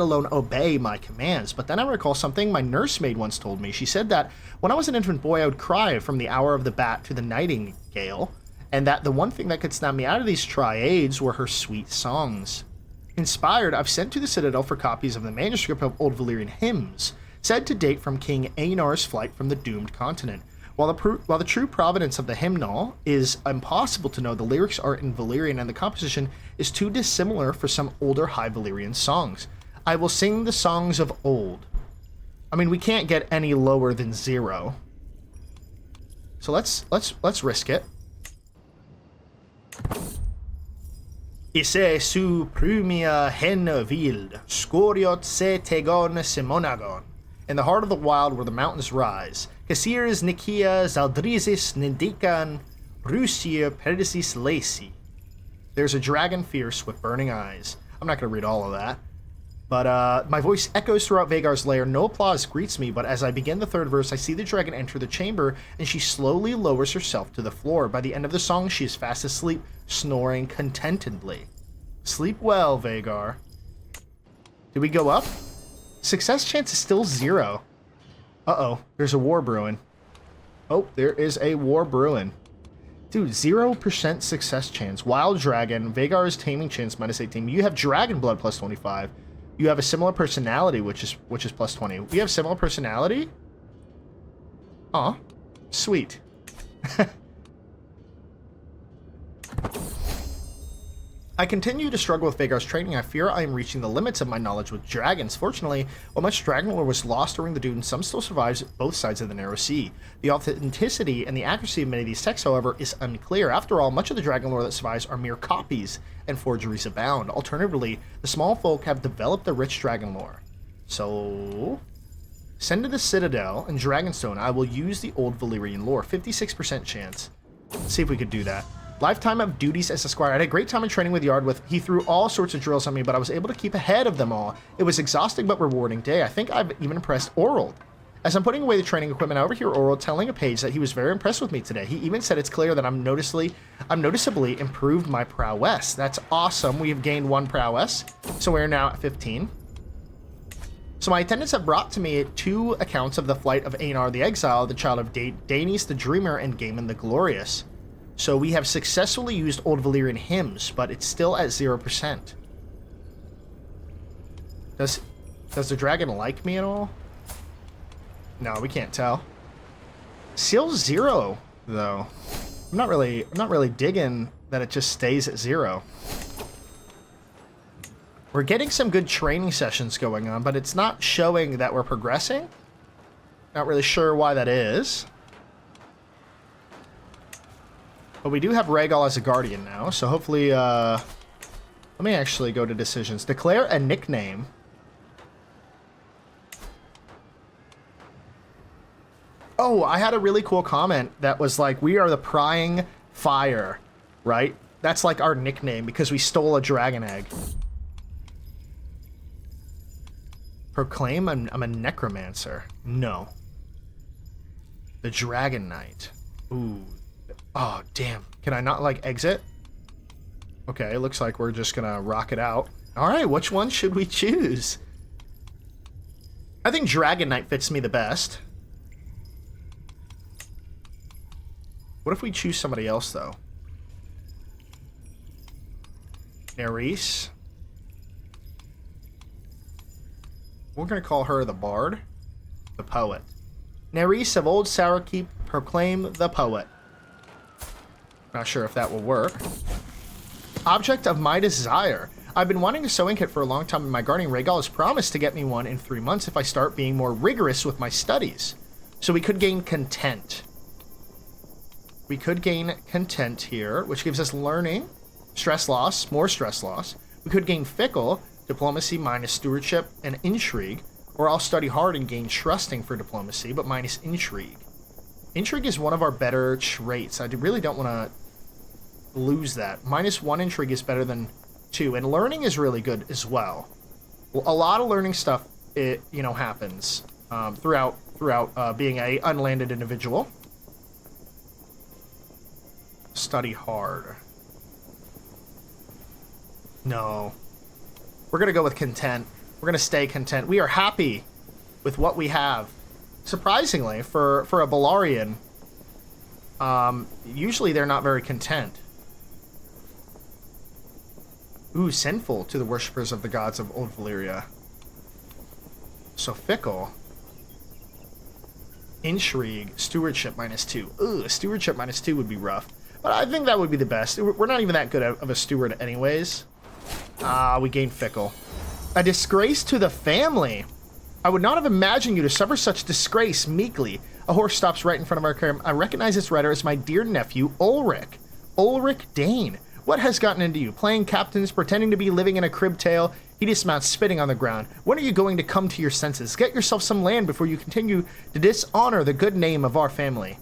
alone obey my commands. But then I recall something my nursemaid once told me. She said that when I was an infant boy, I would cry from the hour of the bat to the nightingale, and that the one thing that could snap me out of these triades were her sweet songs. Inspired, I've sent to the Citadel for copies of the manuscript of old Valyrian hymns, said to date from King Aenar's flight from the doomed continent. While the true provenance of the hymnal is impossible to know, the lyrics are in Valyrian and the composition is too dissimilar for some older High Valyrian songs. I will sing the songs of old. I mean, we can't get any lower than 0. So let's risk it. Ise su prumia hen vild, scoriot se tegon simonagon. In the heart of the wild where the mountains rise, Casirs Nikia Zaldrizis Nindikan Rusia Perdicis Lacy. There's a dragon fierce with burning eyes. I'm not going to read all of that. But my voice echoes throughout Vhagar's lair. No applause greets me, but as I begin the third verse, I see the dragon enter the chamber, and she slowly lowers herself to the floor. By the end of the song, she is fast asleep, snoring contentedly. Sleep well, Vhagar. Do we go up? Success chance is still 0. Uh-oh, there's a war brewing. Oh, there is a war brewing. Dude, 0% success chance. Wild Dragon, Vhagar's taming chance, -18. You have Dragon Blood, plus 25. You have a similar personality, which is plus 20. We have similar personality? Aw, sweet. I continue to struggle with Vhagar's training. I fear I am reaching the limits of my knowledge with dragons. Fortunately, while much dragon lore was lost during the Dune, some still survives both sides of the narrow sea. The authenticity and the accuracy of many of these texts, however, is unclear. After all, much of the dragon lore that survives are mere copies, and forgeries abound. Alternatively, the small folk have developed the rich dragon lore. So, send to the Citadel and Dragonstone. I will use the old Valyrian lore. 56% chance. Let's see if we could do that. Lifetime of duties as a squire. I had a great time in training with Yard. He threw all sorts of drills on me, but I was able to keep ahead of them all. It was exhausting but rewarding day. I think I've even impressed Orald. As I'm putting away the training equipment, I overhear Orald telling a page that he was very impressed with me today. He even said it's clear that I'm noticeably improved my prowess. That's awesome. We have gained 1 prowess, so we're now at 15. So my attendants have brought to me 2 accounts of the flight of Aenar the Exile, the child of Daenerys the Dreamer, and Gaemon the Glorious. So we have successfully used old Valyrian hymns, but it's still at 0%. Does the dragon like me at all? No, we can't tell. Still 0, though. I'm not really digging that it just stays at 0. We're getting some good training sessions going on, but it's not showing that we're progressing. Not really sure why that is. But we do have Rhaegal as a guardian now, so hopefully, let me actually go to decisions. Declare a nickname. Oh, I had a really cool comment that was like, we are the prying fire. right? That's like our nickname because we stole a dragon egg. Proclaim I'm a necromancer. No. The Dragon Knight. Ooh. Oh, damn. Can I not, like, exit? Okay, it looks like we're just gonna rock it out. Alright, which one should we choose? I think Dragon Knight fits me the best. What if we choose somebody else, though? Nerys. We're gonna call her the Bard. The Poet. Nerys of Old Sourkeep, proclaim the Poet. Not sure if that will work. Object of my desire. I've been wanting a sewing kit for a long time, and my guardian Rhaegal has promised to get me one in 3 months if I start being more rigorous with my studies. So we could gain content. We could gain content here, which gives us learning, stress loss, more stress loss. We could gain fickle, diplomacy minus stewardship, and intrigue. Or I'll study hard and gain trusting for diplomacy, but minus intrigue. Intrigue is one of our better traits. I really don't want to lose that. -1 intrigue is better than 2, and learning is really good as well. A lot of learning stuff, happens throughout being a unlanded individual. Study hard. No. We're going to go with content. We're going to stay content. We are happy with what we have. Surprisingly, for a Valyrian, usually they're not very content. Ooh, sinful to the worshippers of the gods of Old Valyria. So fickle. Intrigue, stewardship -2. Ooh, stewardship -2 would be rough. But I think that would be the best. We're not even that good of a steward anyways. We gain fickle. A disgrace to the family. I would not have imagined you to suffer such disgrace meekly. A horse stops right in front of our car. I recognize its rider as my dear nephew, Ulrich. Ulrich Dane. What has gotten into you? Playing captains, pretending to be living in a crib tale. He dismounts, spitting on the ground. When are you going to come to your senses? Get yourself some land before you continue to dishonor the good name of our family.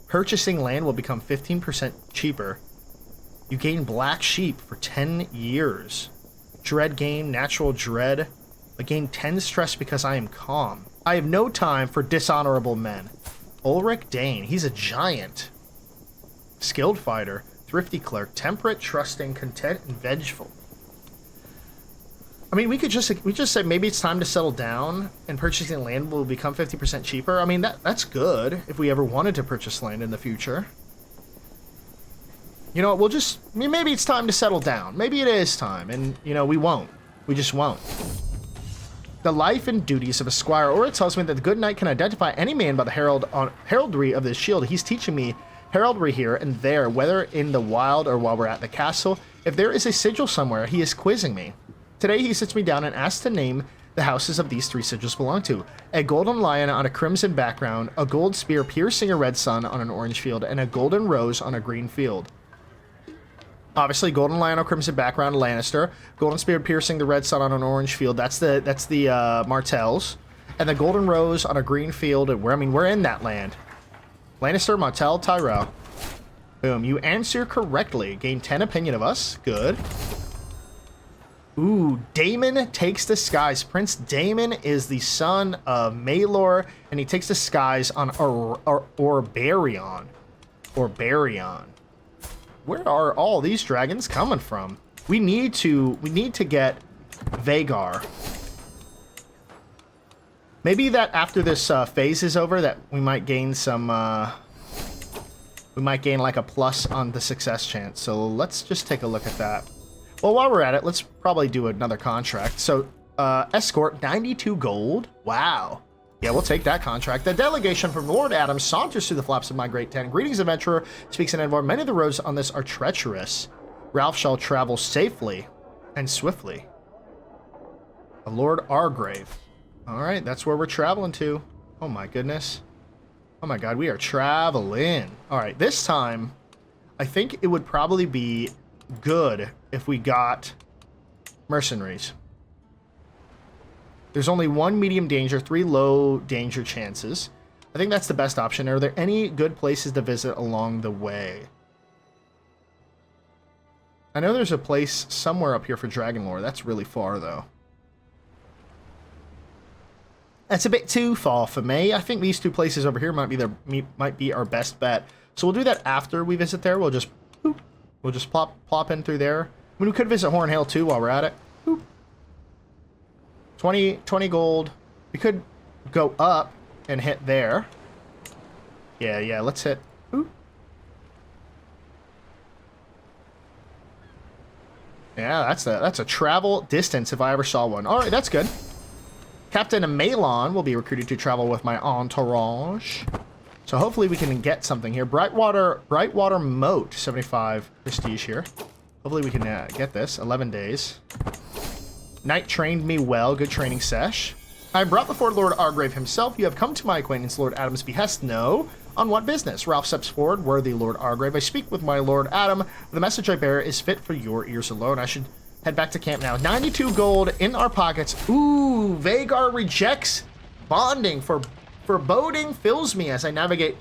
Purchasing land will become 15% cheaper. You gain black sheep for 10 years. Dread gain, natural dread. I gain 10 stress because I am calm. I have no time for dishonorable men. Ulrich Dane, he's a giant. Skilled fighter, thrifty clerk, temperate, trusting, content, and vengeful. I mean, we just said maybe it's time to settle down and purchasing land will become 50% cheaper. I mean, that's good if we ever wanted to purchase land in the future. You know, maybe it's time to settle down. Maybe it is time, and, we won't. We just won't. The life and duties of a squire, or it tells me that the good knight can identify any man by the heraldry of the shield. He's teaching me heraldry here and there, whether in the wild or while we're at the castle. If there is a sigil somewhere, he is quizzing me. Today he sits me down and asks to name the houses of these 3 sigils belong to. A golden lion on a crimson background, a gold spear piercing a red sun on an orange field, and a golden rose on a green field. Obviously, golden lion on crimson background, Lannister. Golden spear piercing the red sun on an orange field. That's the Martells. And the golden rose on a green field. And we're in that land. Lannister, Martell, Tyrell. Boom. You answer correctly. Gain 10 opinion of us. Good. Ooh, Daemon takes the skies. Prince Daemon is the son of Maelor, and he takes the skies on Orbarion. Orbarion. Where are all these dragons coming from? We need to get Vhagar. Maybe that after this phase is over, that we might gain some. We might gain like a plus on the success chance. So let's just take a look at that. Well, while we're at it, let's probably do another contract. So, escort, 92 gold. Wow. Yeah, we'll take that contract. The delegation from Lord Adams saunters through the flaps of my great tent. Greetings, adventurer. Speaks in Envor. Many of the roads on this are treacherous. Ralph shall travel safely and swiftly. The Lord Argrave. All right, that's where we're traveling to. Oh, my goodness. Oh, my God, we are traveling. All right, this time, I think it would probably be good if we got mercenaries. There's only 1 medium danger, 3 low danger chances. I think that's the best option. Are there any good places to visit along the way? I know there's a place somewhere up here for Dragon Lore. That's really far, though. That's a bit too far for me. I think these two places over here might be our best bet. So we'll do that after we visit there. We'll just plop in through there. I mean, we could visit Horn Hill too while we're at it. Boop. 20 gold. We could go up and hit there. Yeah, let's hit. Boop. Yeah, that's a travel distance if I ever saw one. All right, that's good. Captain Malon will be recruited to travel with my entourage. So hopefully we can get something here. Brightwater Moat, 75 prestige here. Hopefully we can get this. 11 days. Knight trained me well. Good training sesh. I am brought before Lord Argrave himself. You have come to my acquaintance, Lord Adam's behest. No. On what business? Ralph steps forward. Worthy Lord Argrave, I speak with my Lord Adam. The message I bear is fit for your ears alone. I should head back to camp now. 92 gold in our pockets. Ooh, Vhagar rejects bonding. Foreboding fills me as I navigate.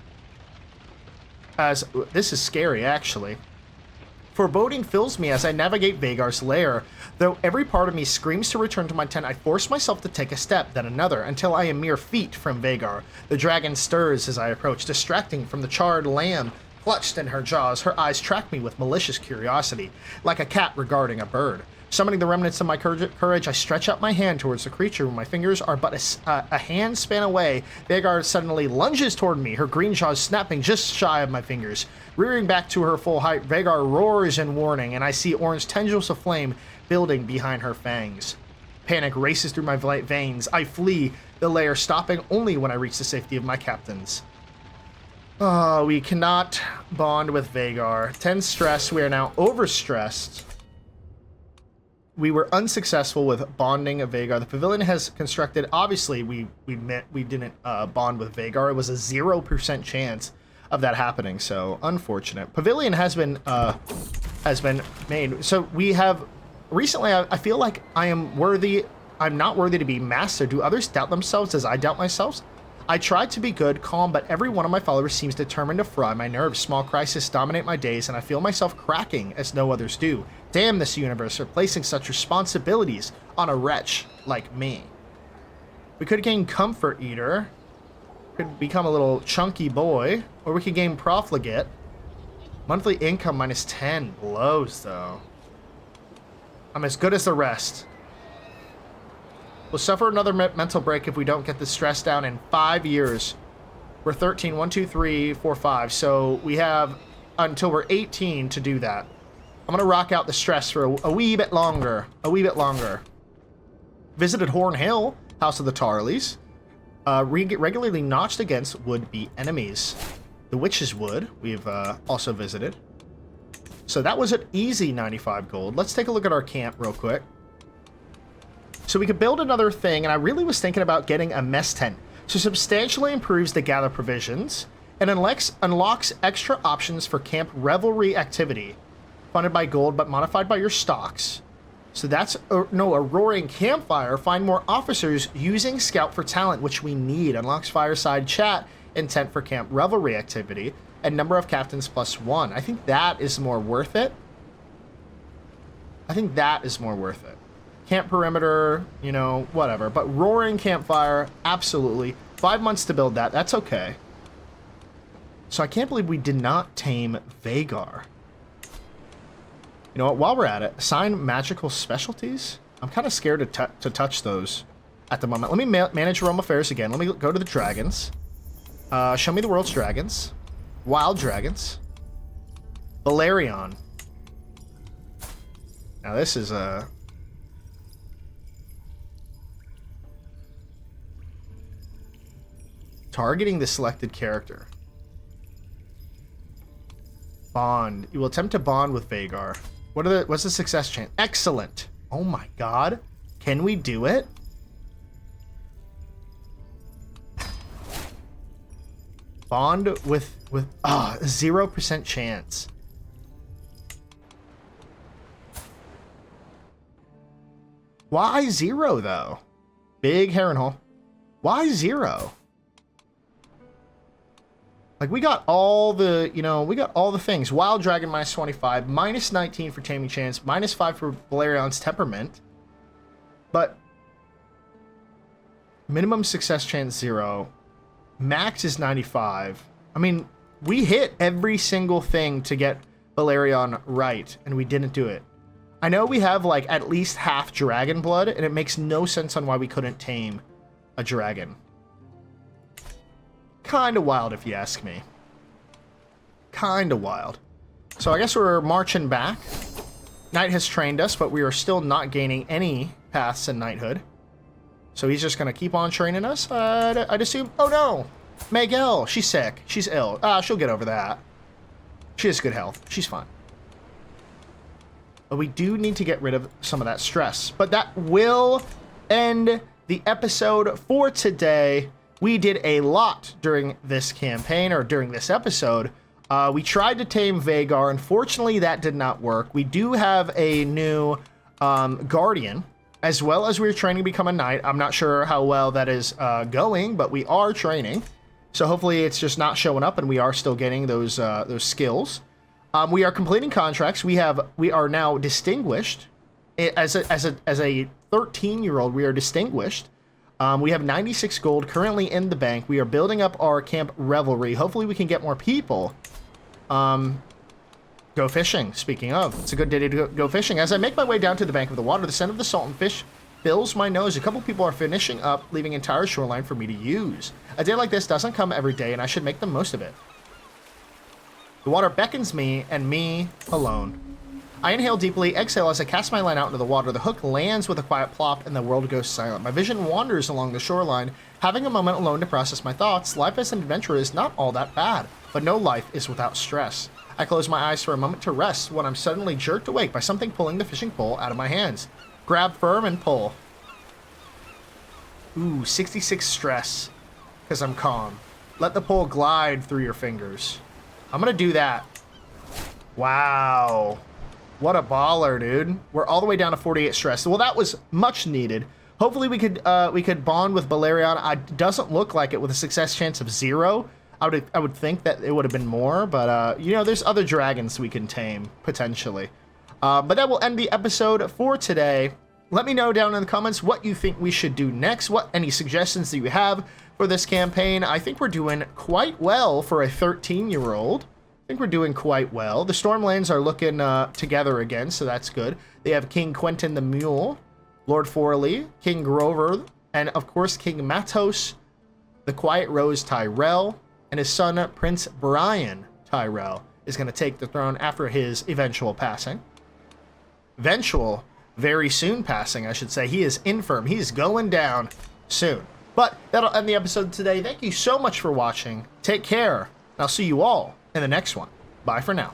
This is scary, actually. Foreboding fills me as I navigate Vhagar's lair. Though every part of me screams to return to my tent, I force myself to take a step, then another, until I am mere feet from Vhagar. The dragon stirs as I approach, distracting from the charred lamb clutched in her jaws. Her eyes track me with malicious curiosity, like a cat regarding a bird. Summoning the remnants of my courage, I stretch out my hand towards the creature. When my fingers are but a hand span away, Vhagar suddenly lunges toward me, her green jaws snapping just shy of my fingers. Rearing back to her full height, Vhagar roars in warning, and I see orange tendrils of flame building behind her fangs. Panic races through my veins. I flee the lair, stopping only when I reach the safety of my captains. Oh, we cannot bond with Vhagar. 10 stress. We are now overstressed. We were unsuccessful with bonding of Vhagar. The pavilion has constructed. Obviously, we didn't bond with Vhagar. It was a 0% chance of that happening. So unfortunate. Pavilion has been made. So we have recently. I feel like I am worthy. I'm not worthy to be master. Do others doubt themselves as I doubt myself? I try to be good, calm, but every one of my followers seems determined to fry my nerves. Small crises dominate my days, and I feel myself cracking as no others do. Damn this universe for placing such responsibilities on a wretch like me. We could gain Comfort Eater. Could become a little chunky boy. Or we could gain Profligate. Monthly income minus 10. Blows, though. I'm as good as the rest. We'll suffer another mental break if we don't get the stress down in 5 years. We're 13. 1, 2, 3, 4, 5. So we have until we're 18 to do that. I'm going to rock out the stress for a wee bit longer. Visited Horn Hill, House of the Tarleys. Regularly notched against would-be enemies. The Witch's Wood, we've also visited. So that was an easy 95 gold. Let's take a look at our camp real quick. So we could build another thing, and I really was thinking about getting a mess tent. So substantially improves the gather provisions, and unlocks extra options for camp revelry activity. Funded by gold, but modified by your stocks. So that's, a roaring campfire. Find more officers using scout for talent, which we need. Unlocks fireside chat, intent for camp revelry activity, and number of captains +1. I think that is more worth it. Camp perimeter, whatever. But roaring campfire, absolutely. 5 months to build that. That's okay. So I can't believe we did not tame Vhagar. You know what? While we're at it, assign magical specialties. I'm kind of scared to touch those at the moment. Let me manage realm affairs again. Let me go to the dragons. Show me the world's dragons. Wild dragons. Belaevion. Now this is a... Targeting the selected character. Bond. You will attempt to bond with Vhagar. What's the success chance? Excellent. Oh my god. Can we do it? Bond with 0% chance. Why 0 though? Big Harrenhal. Why 0? Like, we got all the, we got all the things. Wild Dragon minus 25, minus 19 for taming chance, minus 5 for Valyrian's temperament. But minimum success chance 0. Max is 95. I mean, we hit every single thing to get Belaevion right, and we didn't do it. I know we have, like, at least half dragon blood, and it makes no sense on why we couldn't tame a dragon. Kinda wild, if you ask me. Kinda wild. So I guess we're marching back. Knight has trained us, but we are still not gaining any paths in knighthood. So he's just gonna keep on training us, I'd assume. Oh no! Miguel, she's sick. She's ill. She'll get over that. She has good health. She's fine. But we do need to get rid of some of that stress. But that will end the episode for today. We did a lot during this campaign, or during this episode. We tried to tame Vhagar. Unfortunately, that did not work. We do have a new Guardian, as well as we're training to become a knight. I'm not sure how well that is going, but we are training. So hopefully it's just not showing up and we are still getting those skills. We are completing contracts. We are now distinguished. As a 13-year-old, we are distinguished. We have 96 gold currently in the bank. We are building up our camp revelry. Hopefully we can get more people. Go fishing. Speaking of, it's a good day to go fishing. As I make my way down to the bank of the water, the scent of the salt and fish fills my nose. A couple people are finishing up, leaving entire shoreline for me to use. A day like this doesn't come every day, and I should make the most of it. The water beckons me, and me alone. I inhale deeply, exhale as I cast my line out into the water. The hook lands with a quiet plop, and the world goes silent. My vision wanders along the shoreline, having a moment alone to process my thoughts. Life as an adventurer is not all that bad, but no life is without stress. I close my eyes for a moment to rest when I'm suddenly jerked awake by something pulling the fishing pole out of my hands. Grab firm and pull. Ooh, 66 stress, because I'm calm. Let the pole glide through your fingers. I'm gonna do that. Wow. What a baller, dude. We're all the way down to 48 stress. Well, that was much needed. Hopefully we could bond with Belaevion. It doesn't look like it with a success chance of 0. I would think that it would have been more, but there's other dragons we can tame, potentially. But that will end the episode for today. Let me know down in the comments what you think we should do next, any suggestions that you have for this campaign. I think we're doing quite well for a 13-year-old. I think we're doing quite well. The Stormlands are looking together again, so that's good. They have King Quentin the Mule, Lord Forley, King Grover, and of course King Matos, the Quiet Rose Tyrell, and his son Prince Brian Tyrell is going to take the throne after his eventual passing. Very soon passing, I should say. He is infirm. He's going down soon. But that'll end the episode today. Thank you so much for watching. Take care. I'll see you all in the next one. Bye for now.